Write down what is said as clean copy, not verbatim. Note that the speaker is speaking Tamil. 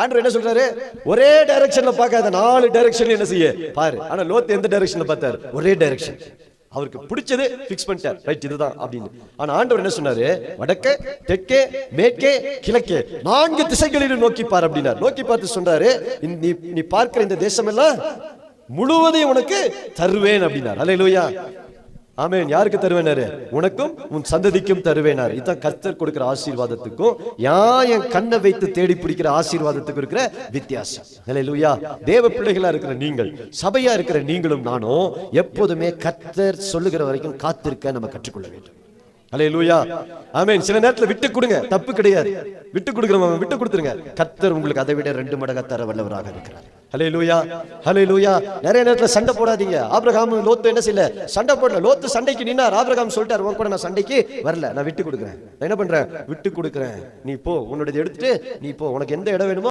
ஆண்டவர் என்ன சொல்றாரு? ஒரே டைரக்ஷன்ல பார்க்காத, 4 டைரக்ஷன்ல என்ன செய்ய பாரு. ஆனா லோத் எந்த டைரக்ஷன்ல பார்த்தாரு? ஒரே டைரக்ஷன். அவருக்கு பிடிச்சது பிக்ஸ் பண்ணிட்டார். ரைட், இதுதான் அப்படின்னு. ஆனா ஆண்டவர் என்ன சொன்னாரு? வடக்கே, தெற்கே, மேற்கே, கிழக்கே 4 திசைகளிலும் நோக்கி பார் அப்படின்னார். நோக்கி பார்த்து சொன்னாரு, நீ பார்க்கிற இந்த தேசம் எல்லாம் முழுவதையும் உனக்கு தருவேன் அப்படின்னார். அல்லேலூயா, ஆமென். யாருக்கு தருவேனாரு? உனக்கும் உன் சந்ததிக்கும் தருவேனார். இதுதான் கர்த்தர் கொடுக்கிற ஆசீர்வாதத்துக்கும் என் கண்ணை வைத்து தேடி பிடிக்கிற ஆசீர்வாதத்துக்கும் இருக்கிற வித்தியாசம். அல்லேலூயா. தேவ பிள்ளைகளா இருக்கிற நீங்கள், சபையா இருக்கிற நீங்களும் நானும் எப்போதுமே கர்த்தர் சொல்லுகிற வரைக்கும் காத்திருக்க நம்ம கற்றுக்கொள்ள வேண்டும். அல்லேலூயா, ஆமென். சில நேரத்துல விட்டு கொடுங்க, தப்பு கிடையாது. விட்டு கொடுக்கிறவங்க விட்டு கொடுத்துருங்க. கர்த்தர் உங்களுக்கு அதை விட 2 மடங்கு தர வல்லவராக இருக்கிறார். ஹல்லேலூயா, ஹல்லேலூயா. நிறைய நேரத்துல சண்டை போடாதீங்க. ஆபிரகாம் லோத்து என்ன செய்யல? சண்டை போடல. லோத்து சண்டைக்கு நின்னார். ஆபிரகாம் சொல்லிட்டார், உன் கூட நான் சண்டைக்கு வரல, நான் விட்டு கொடுக்குறேன். நான் என்ன பண்றேன்? விட்டு கொடுக்குறேன். நீ போ, உன்னுடைய எடுத்துட்டு நீ போ, உனக்கு எந்த இடம் வேணுமோ